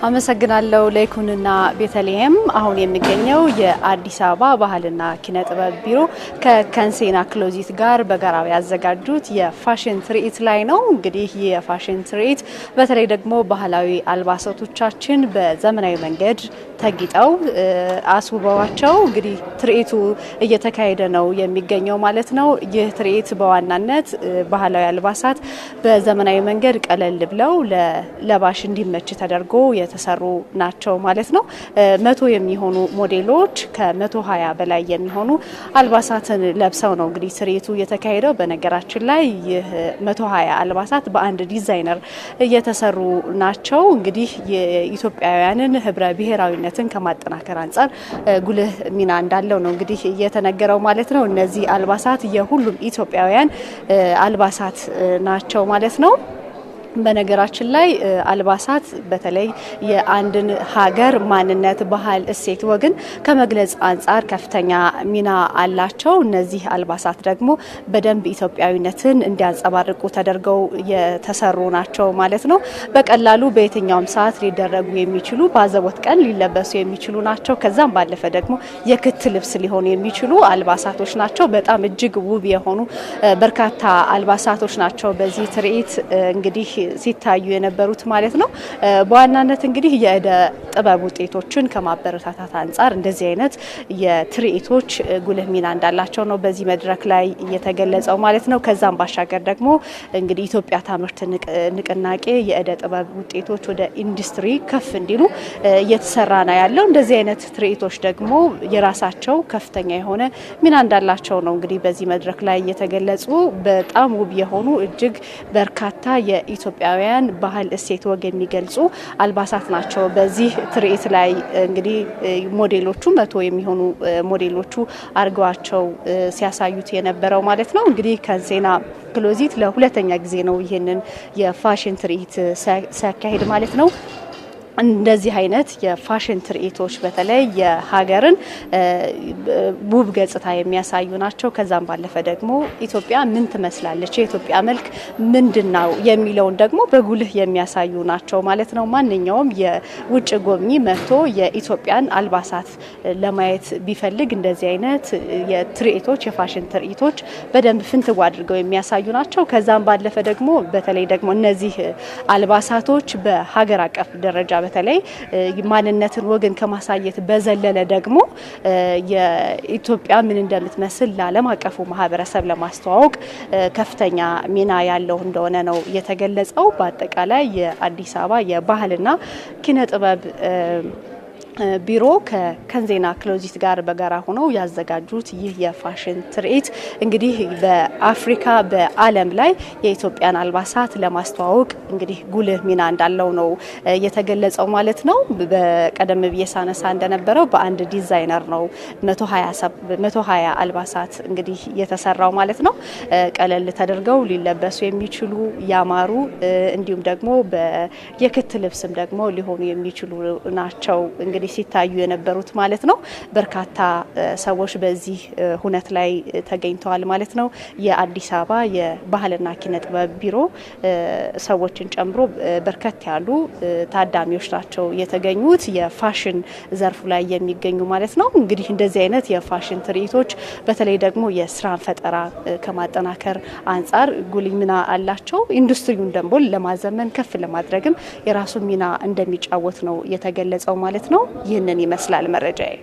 አመሰግናለሁ ለይኩንና ቤተልሔም። አሁን የሚገኘው የአዲስ አበባ ባህልና ኪነ ጥበብ ቢሮ ከከንሴና ክሎዚት ጋር በጋራ ያዘጋጁት የፋሽን ትርኢት ላይ ነው። እንግዲህ የፋሽን ትርኢት በተለይ ደግሞ ባህላዊ አልባሳቶቻችን በዘመናዊ መንገድ ተጊጠው አስውበዋቸው እንግዲህ ትርኢቱ እየተካሄደ ነው የሚገኘው ማለት ነው። ይህ ትርኢት በዋናነት ባህላዊ አልባሳት በዘመናዊ መንገድ ቀለል ብለው ለለባሽ እንዲመች ተደርጎ የተሰሩ ናቸው ማለት ነው። 100 የሚሆኑ ሞዴሎች ከ120 በላይ የሚሆኑ አልባሳትን ለብሰው ነው እንግዲህ ትርኢቱ የተካሄደው። በነገራችን ላይ ይህ 120 አልባሳት በአንድ ዲዛይነር የተሰሩ ናቸው። እንግዲህ የኢትዮጵያውያንን ህብረ ብሔራዊነትን ከማጠናከር አንጻር ጉልህ ሚና እንዳለው ነው እንግዲህ የተነገረው ማለት ነው። እነዚህ አልባሳት የሁሉም ኢትዮጵያውያን አልባሳት ናቸው ማለት ነው። በነገራችን ላይ አልባሳት በተለይ የአንድን ሀገር ማንነት፣ ባህል፣ እሴት፣ ወግን ከመግለጽ አንጻር ከፍተኛ ሚና አላቸው። እነዚህ አልባሳት ደግሞ በደንብ ኢትዮጵያዊነትን እንዲያንጸባርቁ ተደርገው የተሰሩ ናቸው ማለት ነው። በቀላሉ በየትኛውም ሰዓት ሊደረጉ የሚችሉ በአዘቦት ቀን ሊለበሱ የሚችሉ ናቸው። ከዛም ባለፈ ደግሞ የክት ልብስ ሊሆኑ የሚችሉ አልባሳቶች ናቸው። በጣም እጅግ ውብ የሆኑ በርካታ አልባሳቶች ናቸው በዚህ ትርኢት እንግዲህ ሲታዩ የነበሩት ማለት ነው። በዋናነት እንግዲህ የእደ ጥበብ ውጤቶችን ከማበረታታት አንጻር እንደዚህ አይነት የትርኢቶች ጉልህ ሚና እንዳላቸው ነው በዚህ መድረክ ላይ የተገለጸው ማለት ነው። ከዛም ባሻገር ደግሞ እንግዲህ ኢትዮጵያ ታምርት ንቅናቄ የእደ ጥበብ ውጤቶች ወደ ኢንዱስትሪ ከፍ እንዲሉ እየተሰራ ነው ያለው። እንደዚህ አይነት ትርኢቶች ደግሞ የራሳቸው ከፍተኛ የሆነ ሚና እንዳላቸው ነው እንግዲህ በዚህ መድረክ ላይ የተገለጹ በጣም ውብ የሆኑ እጅግ በርካታ የኢትዮጵያውያን ባህል፣ እሴት፣ ወግ የሚገልጹ አልባሳት ናቸው በዚህ ትርኢት ላይ እንግዲህ ሞዴሎቹ 100 የሚሆኑ ሞዴሎቹ አርገዋቸው ሲያሳዩት የነበረው ማለት ነው። እንግዲህ ከንሴና ክሎዚት ለሁለተኛ ጊዜ ነው ይሄንን የፋሽን ትርኢት ሲያካሂድ ማለት ነው። እንደዚህ አይነት የፋሽን ትርኢቶች በተለይ የሀገርን ውብ ገጽታ የሚያሳዩ ናቸው። ከዛም ባለፈ ደግሞ ኢትዮጵያ ምን ትመስላለች፣ የኢትዮጵያ መልክ ምንድነው የሚለውን ደግሞ በጉልህ የሚያሳዩ ናቸው ማለት ነው። ማንኛውም የውጭ ጎብኚ መጥቶ የኢትዮጵያን አልባሳት ለማየት ቢፈልግ እንደዚህ አይነት የትርኢቶች የፋሽን ትርኢቶች በደንብ ፍንትው አድርገው የሚያሳዩ ናቸው። ከዛም ባለፈ ደግሞ በተለይ ደግሞ እነዚህ አልባሳቶች በሀገር አቀፍ ደረጃ በተለይ ማንነትን ወግን ከማሳየት በዘለለ ደግሞ የኢትዮጵያ ምን እንደምትመስል ለዓለም አቀፉ ማህበረሰብ ለማስተዋወቅ ከፍተኛ ሚና ያለው እንደሆነ ነው የተገለጸው። በአጠቃላይ የአዲስ አበባ የባህልና ኪነ ጥበብ ቢሮ ከከንዜና ክሎዚት ጋር በጋራ ሆነው ያዘጋጁት ይህ የፋሽን ትርኢት እንግዲህ በአፍሪካ በዓለም ላይ የኢትዮጵያን አልባሳት ለማስተዋወቅ እንግዲህ ጉልህ ሚና እንዳለው ነው የተገለጸው ማለት ነው። በቀደም ብዬ ሳነሳ እንደነበረው በአንድ ዲዛይነር ነው 120 አልባሳት እንግዲህ የተሰራው ማለት ነው። ቀለል ተደርገው ሊለበሱ የሚችሉ ያማሩ እንዲሁም ደግሞ የክት ልብስም ደግሞ ሊሆኑ የሚችሉ ናቸው እንግዲህ ሲታዩ የነበሩት ማለት ነው። በርካታ ሰዎች በዚህ ሁነት ላይ ተገኝተዋል ማለት ነው። የአዲስ አበባ የባህልና ኪነ ጥበብ ቢሮ ሰዎችን ጨምሮ በርከት ያሉ ታዳሚዎች ናቸው የተገኙት የፋሽን ዘርፉ ላይ የሚገኙ ማለት ነው። እንግዲህ እንደዚህ አይነት የፋሽን ትርኢቶች በተለይ ደግሞ የስራ ፈጠራ ከማጠናከር አንጻር ጉልህ ሚና አላቸው። ኢንዱስትሪውን ደግሞ ለማዘመን ከፍ ለማድረግም የራሱ ሚና እንደሚጫወት ነው የተገለጸው ማለት ነው። ይህንን ይመስላል መረጃዬ።